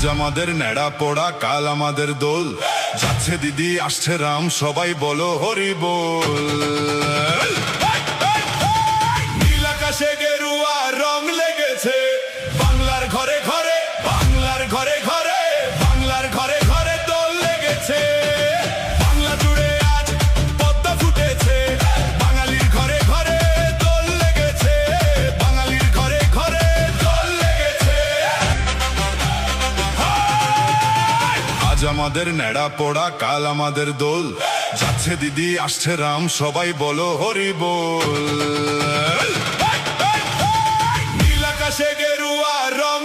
আজ আমাদের নেড়া পোড়া কাল আমাদের দোল, যাচ্ছে দিদি আসছে রাম সবাই বলো হরি বল। নীল আকাশে গেরুয়া রং লেগেছে বাংলার ঘরে ঘরে, বাংলার ঘরে ঘরে, বাংলার ঘরে ঘরে দোল লেগেছে। বাংলা জুড়ে আজ পদ্মা ফুটেছে, বাঙালির ঘরে ঘরে দোল লেগেছে, বাঙালির ঘরে ঘরে দোল লেগেছে। আজ আমাদের নেড়া পোড়া কাল আমাদের দোল, যাচ্ছে দিদি আসছে রাম সবাই বলো হরি বল। নীল আকাশে গেরুয়া রং